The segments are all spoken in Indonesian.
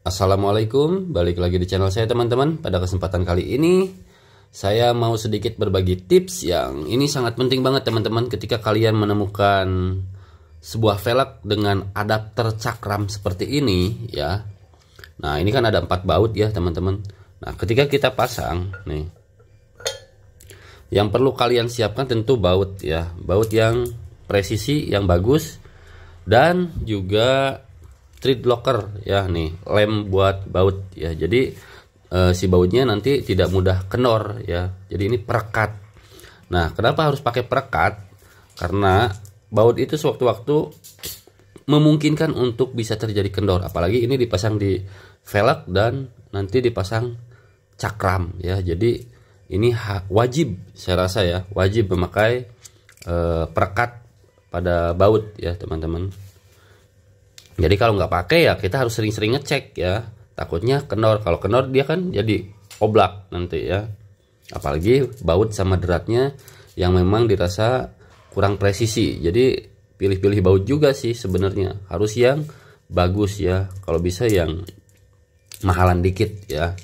Assalamualaikum, balik lagi di channel saya teman-teman. Pada kesempatan kali ini saya mau sedikit berbagi tips yang ini sangat penting banget teman-teman ketika kalian menemukan sebuah velg dengan adapter cakram seperti ini ya. Nah, ini kan ada 4 baut ya teman-teman. Nah, ketika kita pasang nih, yang perlu kalian siapkan tentu baut ya, baut yang presisi yang bagus dan juga thread locker ya, nih lem buat baut ya. Jadi si bautnya nanti tidak mudah kendor ya. Jadi ini perekat. Nah, kenapa harus pakai perekat? Karena baut itu sewaktu-waktu memungkinkan untuk bisa terjadi kendor. Apalagi ini dipasang di velg dan nanti dipasang cakram ya. Jadi ini wajib, saya rasa ya, wajib memakai perekat pada baut ya teman-teman. Jadi kalau nggak pakai ya kita harus sering-sering ngecek ya, takutnya kendor. Kalau kendor dia kan jadi oblak nanti ya. Apalagi baut sama deratnya yang memang dirasa kurang presisi. Jadi pilih-pilih baut juga sih sebenarnya, harus yang bagus ya. Kalau bisa yang mahalan dikit ya.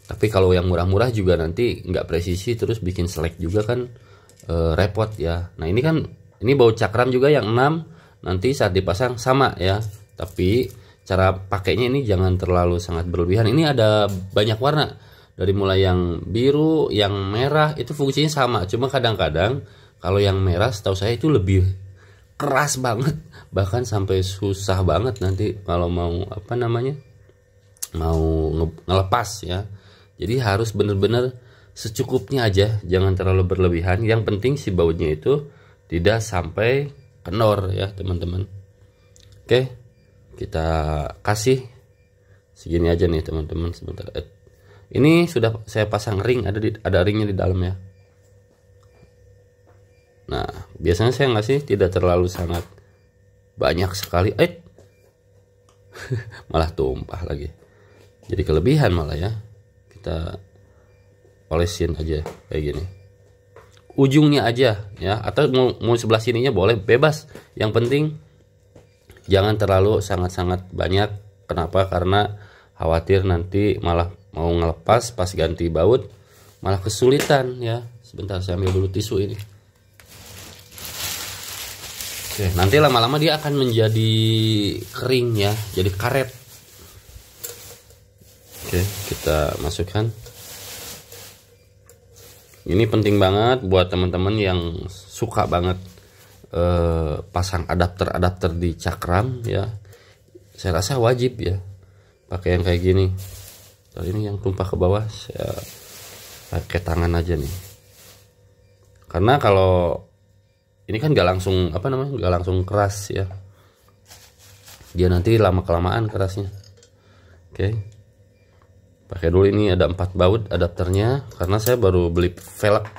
Tapi kalau yang murah-murah juga nanti nggak presisi terus bikin selek juga kan repot ya. Nah ini kan ini baut cakram juga yang 6, nanti saat dipasang sama ya. Tapi cara pakainya ini jangan terlalu sangat berlebihan. Ini ada banyak warna, dari mulai yang biru, yang merah, itu fungsinya sama. Cuma kadang-kadang kalau yang merah setahu saya itu lebih keras banget, bahkan sampai susah banget nanti kalau mau apa namanya, mau ngelepas ya. Jadi harus bener-bener secukupnya aja, jangan terlalu berlebihan. Yang penting si bautnya itu tidak sampai kendor ya teman-teman. Oke, kita kasih segini aja nih teman-teman. Sebentar, ini sudah saya pasang ring, ada ringnya di dalam ya. Nah, biasanya saya ngasih tidak terlalu sangat banyak sekali, malah tumpah lagi, jadi kelebihan malah ya. Kita olesin aja kayak gini, ujungnya aja ya, atau mau sebelah sininya boleh, bebas. Yang penting jangan terlalu sangat-sangat banyak. Kenapa? Karena khawatir nanti malah mau ngelepas pas ganti baut malah kesulitan ya. Sebentar, saya ambil dulu tisu ini. Oke, nanti lama-lama dia akan menjadi kering ya, jadi karet. Oke, kita masukkan. Ini penting banget buat teman-teman yang suka banget pasang adapter di cakram ya. Saya rasa wajib ya pakai yang kayak gini. Kali ini yang tumpah ke bawah saya pakai tangan aja nih, karena kalau ini kan nggak langsung apa namanya, nggak langsung keras ya, dia nanti lama kelamaan kerasnya. Oke, pakai dulu. Ini ada 4 baut adapternya karena saya baru beli velg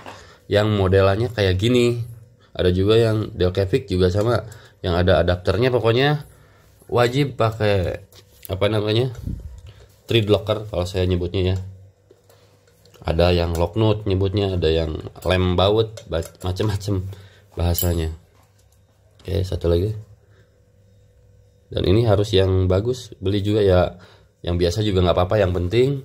yang modelannya kayak gini. Ada juga yang Delcavic juga sama, yang ada adapternya. Pokoknya wajib pakai apa namanya, thread locker kalau saya nyebutnya ya. Ada yang lock nut nyebutnya, ada yang lem baut, macam-macam bahasanya. Oke, satu lagi. Dan ini harus yang bagus, beli juga ya yang biasa juga nggak apa-apa, yang penting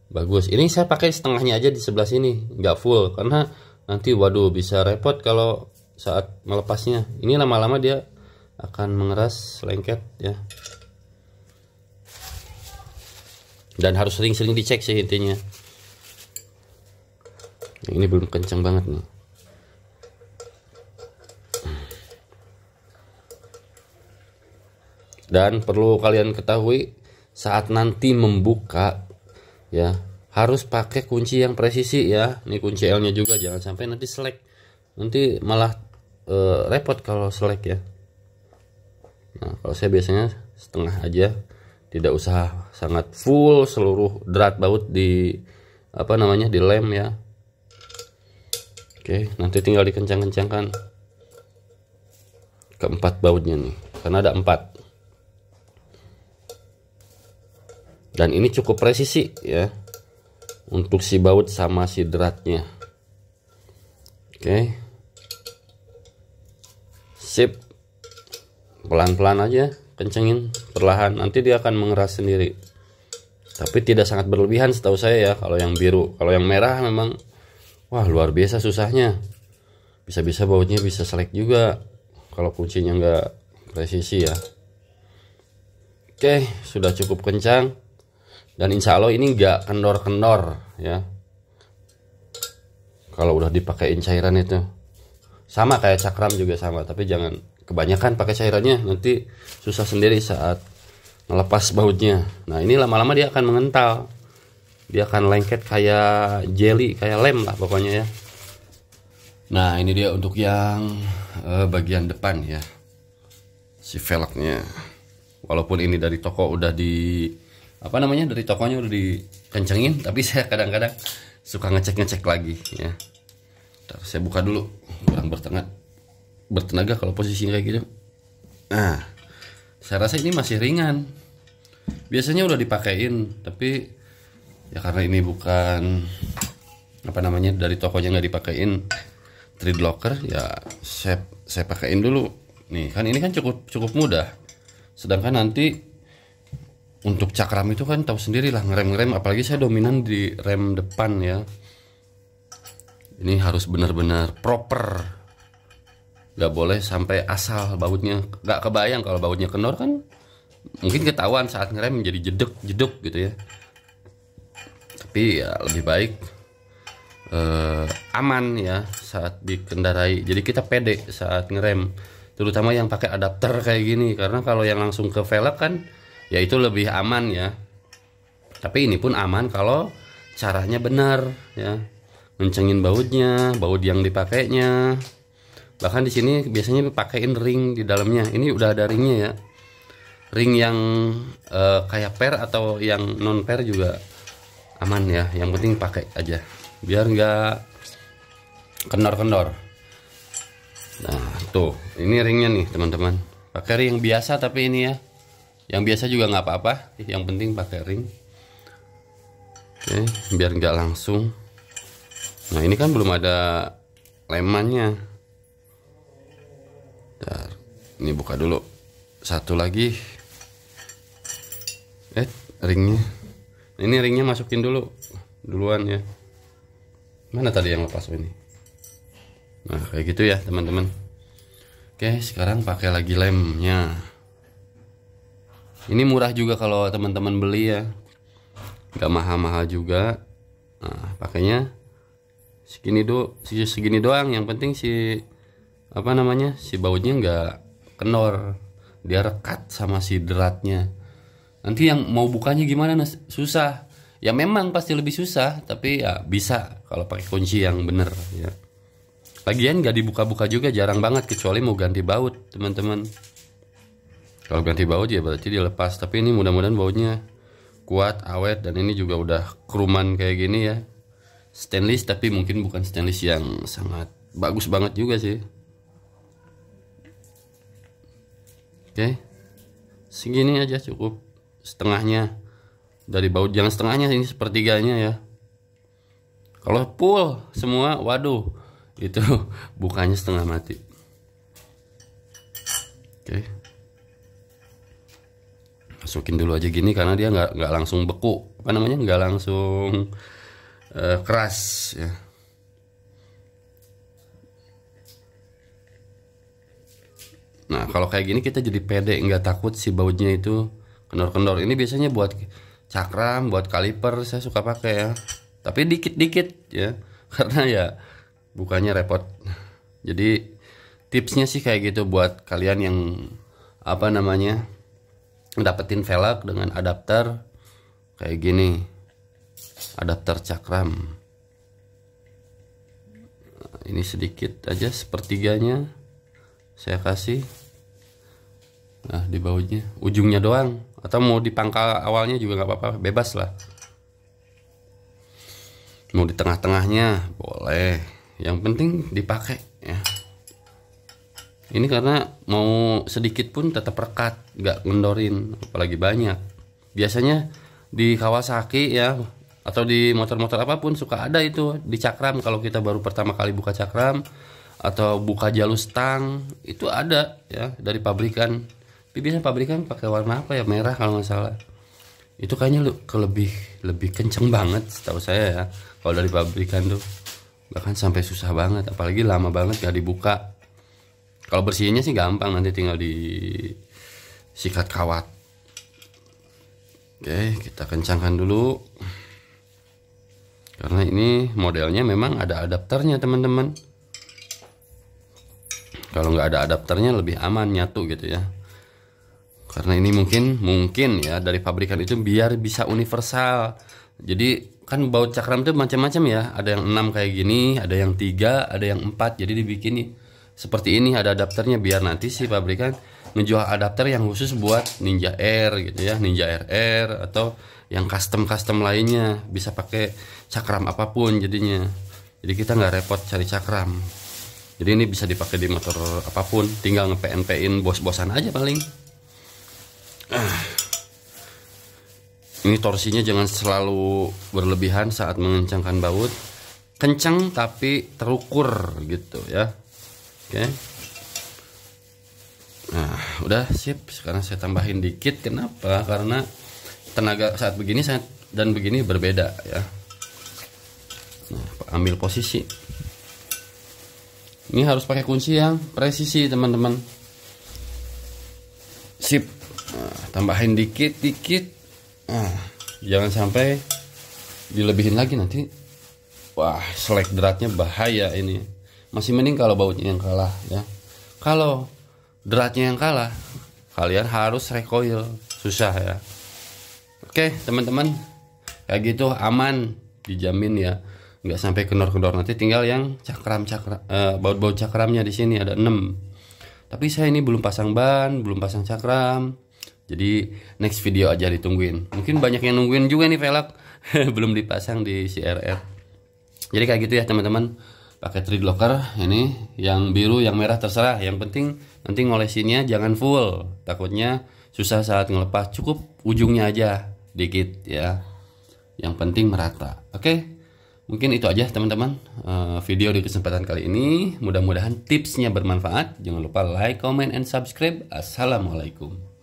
bagus. Ini saya pakai setengahnya aja di sebelah sini, nggak full, karena nanti waduh bisa repot kalau saat melepasnya. Ini lama-lama dia akan mengeras, lengket ya. Dan harus sering-sering dicek sih intinya. Ini belum kencang banget nih. Dan perlu kalian ketahui, saat nanti membuka ya harus pakai kunci yang presisi ya. Ini kunci L-nya juga, jangan sampai nanti selek. Nanti malah repot kalau selek ya. Nah, kalau saya biasanya setengah aja, tidak usah sangat full seluruh drat baut di apa namanya, di lem ya. Oke, nanti tinggal dikencang-kencangkan keempat bautnya nih, karena ada 4. Dan ini cukup presisi ya untuk si baut sama si dratnya. Oke, sip. Pelan-pelan aja, kencengin perlahan, nanti dia akan mengeras sendiri. Tapi tidak sangat berlebihan setahu saya ya kalau yang biru. Kalau yang merah memang wah luar biasa susahnya. Bisa-bisa bautnya bisa selek juga kalau kuncinya nggak presisi ya. Oke, sudah cukup kencang dan insya Allah ini nggak kendor-kendor ya. Kalau udah dipakein cairan itu sama kayak cakram juga sama, tapi jangan kebanyakan pakai cairannya, nanti susah sendiri saat ngelepas bautnya. Nah ini lama-lama dia akan mengental, dia akan lengket kayak jelly, kayak lem lah pokoknya ya. Nah ini dia untuk yang bagian depan ya, si velgnya. Walaupun ini dari toko udah di dari tokonya udah dikencengin, tapi saya kadang-kadang suka ngecek lagi ya. Ntar saya buka dulu, kurang bertenaga kalau posisinya kayak gitu. Nah saya rasa ini masih ringan. Biasanya udah dipakein, tapi ya karena ini bukan dari tokonya nggak dipakein thread locker ya, saya pakein dulu. Nih kan ini kan cukup mudah. Sedangkan nanti untuk cakram itu kan tahu sendiri lah, ngerem, apalagi saya dominan di rem depan ya. Ini harus benar-benar proper, nggak boleh sampai asal bautnya. Nggak kebayang kalau bautnya kendor kan mungkin ketahuan saat ngerem menjadi jeduk gitu ya. Tapi ya lebih baik aman ya saat dikendarai. Jadi kita pede saat ngerem, terutama yang pakai adapter kayak gini, karena kalau yang langsung ke velg kan ya itu lebih aman ya. Tapi ini pun aman kalau caranya benar ya, ngencengin baut yang dipakainya. Bahkan di sini biasanya dipakein ring di dalamnya. Ini udah ada ringnya ya, ring yang kayak per atau yang non per juga aman ya. Yang penting pakai aja biar nggak kendor-kendor. Nah tuh ini ringnya nih teman-teman, pakai ring biasa, tapi ini ya yang biasa juga nggak apa-apa, yang penting pakai ring. Oke, biar nggak langsung. Nah ini kan belum ada lemannya. Bentar, ini buka dulu satu lagi. Ringnya, ini ringnya masukin duluan ya. Mana tadi yang lepas ini? Nah kayak gitu ya teman-teman. Oke, sekarang pakai lagi lemnya. Ini murah juga kalau teman-teman beli ya, nggak mahal-mahal juga. Nah pakainya segini doang. Yang penting si bautnya nggak kendor, dia rekat sama si dratnya. Nanti yang mau bukanya gimana susah ya, memang pasti lebih susah, tapi ya bisa kalau pakai kunci yang bener ya. Lagian nggak dibuka-buka juga jarang banget, kecuali mau ganti baut teman-teman. Kalau ganti baut ya berarti dilepas, tapi ini mudah-mudahan bautnya kuat, awet, dan ini juga udah keruman kayak gini ya. Stainless, tapi mungkin bukan stainless yang sangat bagus banget juga sih. Oke, segini aja cukup, setengahnya dari baut, jangan setengahnya, ini sepertiganya ya. Kalau full semua, waduh, itu bukanya setengah mati. Oke, masukin dulu aja gini karena dia nggak langsung beku, nggak langsung keras ya. Nah kalau kayak gini kita jadi pede, nggak takut si bautnya itu kendor-kendor. Ini biasanya buat cakram, buat kaliper saya suka pakai ya, tapi dikit-dikit ya, karena ya bukannya repot. Jadi tipsnya sih kayak gitu buat kalian yang dapetin velg dengan adapter kayak gini, adapter cakram. Nah, ini sedikit aja, sepertiganya saya kasih. Nah di bautnya, ujungnya doang, atau mau di pangkal awalnya juga nggak apa-apa, bebas lah. Mau di tengah-tengahnya boleh, yang penting dipakai ya. Ini karena mau sedikit pun tetap rekat, nggak ngendorin, apalagi banyak. Biasanya di Kawasaki ya, atau di motor-motor apapun suka ada itu di cakram. Kalau kita baru pertama kali buka cakram atau buka jalur stang, itu ada ya dari pabrikan. Tapi biasanya pabrikan pakai warna apa ya, merah kalau nggak salah. itu kayaknya lebih kenceng banget setahu saya ya. Kalau dari pabrikan tuh bahkan sampai susah banget, apalagi lama banget gak dibuka. Kalau bersihinnya sih gampang, nanti tinggal disikat kawat. Oke, kita kencangkan dulu. Karena ini modelnya memang ada adapternya teman-teman. Kalau nggak ada adapternya lebih aman nyatu gitu ya. Karena ini mungkin ya dari pabrikan itu biar bisa universal. Jadi kan baut cakram itu macam-macam ya. Ada yang 6 kayak gini, ada yang 3, ada yang 4. Jadi dibikin nih seperti ini, ada adapternya biar nanti si pabrikan menjual adapter yang khusus buat Ninja Air gitu ya, Ninja RR atau yang custom lainnya, bisa pakai cakram apapun jadinya. Jadi kita nggak repot cari cakram. Jadi ini bisa dipakai di motor apapun, tinggal nge-PNP-in bos-bosan aja paling. Ini torsinya jangan selalu berlebihan saat mengencangkan baut. Kencang tapi terukur gitu ya. Oke. Nah, udah sip. Sekarang saya tambahin dikit. Kenapa? Karena tenaga saat begini dan begini berbeda ya. Nah, ambil posisi. Ini harus pakai kunci yang presisi, teman-teman. Sip. Nah, tambahin dikit. Nah, jangan sampai dilebihin lagi nanti. Wah, selek deratnya bahaya ini. Masih mending kalau bautnya yang kalah ya. Kalau deratnya yang kalah, kalian harus recoil, susah ya. Oke teman-teman, kayak gitu aman, dijamin ya, nggak sampai kendor-kendor. Nanti tinggal yang baut-baut cakramnya di sini ada 6. Tapi saya ini belum pasang ban, belum pasang cakram, jadi next video aja ditungguin. Mungkin banyak yang nungguin juga nih velg belum dipasang di CRR. Jadi kayak gitu ya teman-teman. Pakai thread locker ini, yang biru yang merah terserah, yang penting nanti ngolesinnya jangan full, takutnya susah saat ngelepas. Cukup ujungnya aja dikit ya, yang penting merata. Oke, mungkin itu aja teman-teman video di kesempatan kali ini. Mudah-mudahan tipsnya bermanfaat. Jangan lupa like, comment, and subscribe. Assalamualaikum.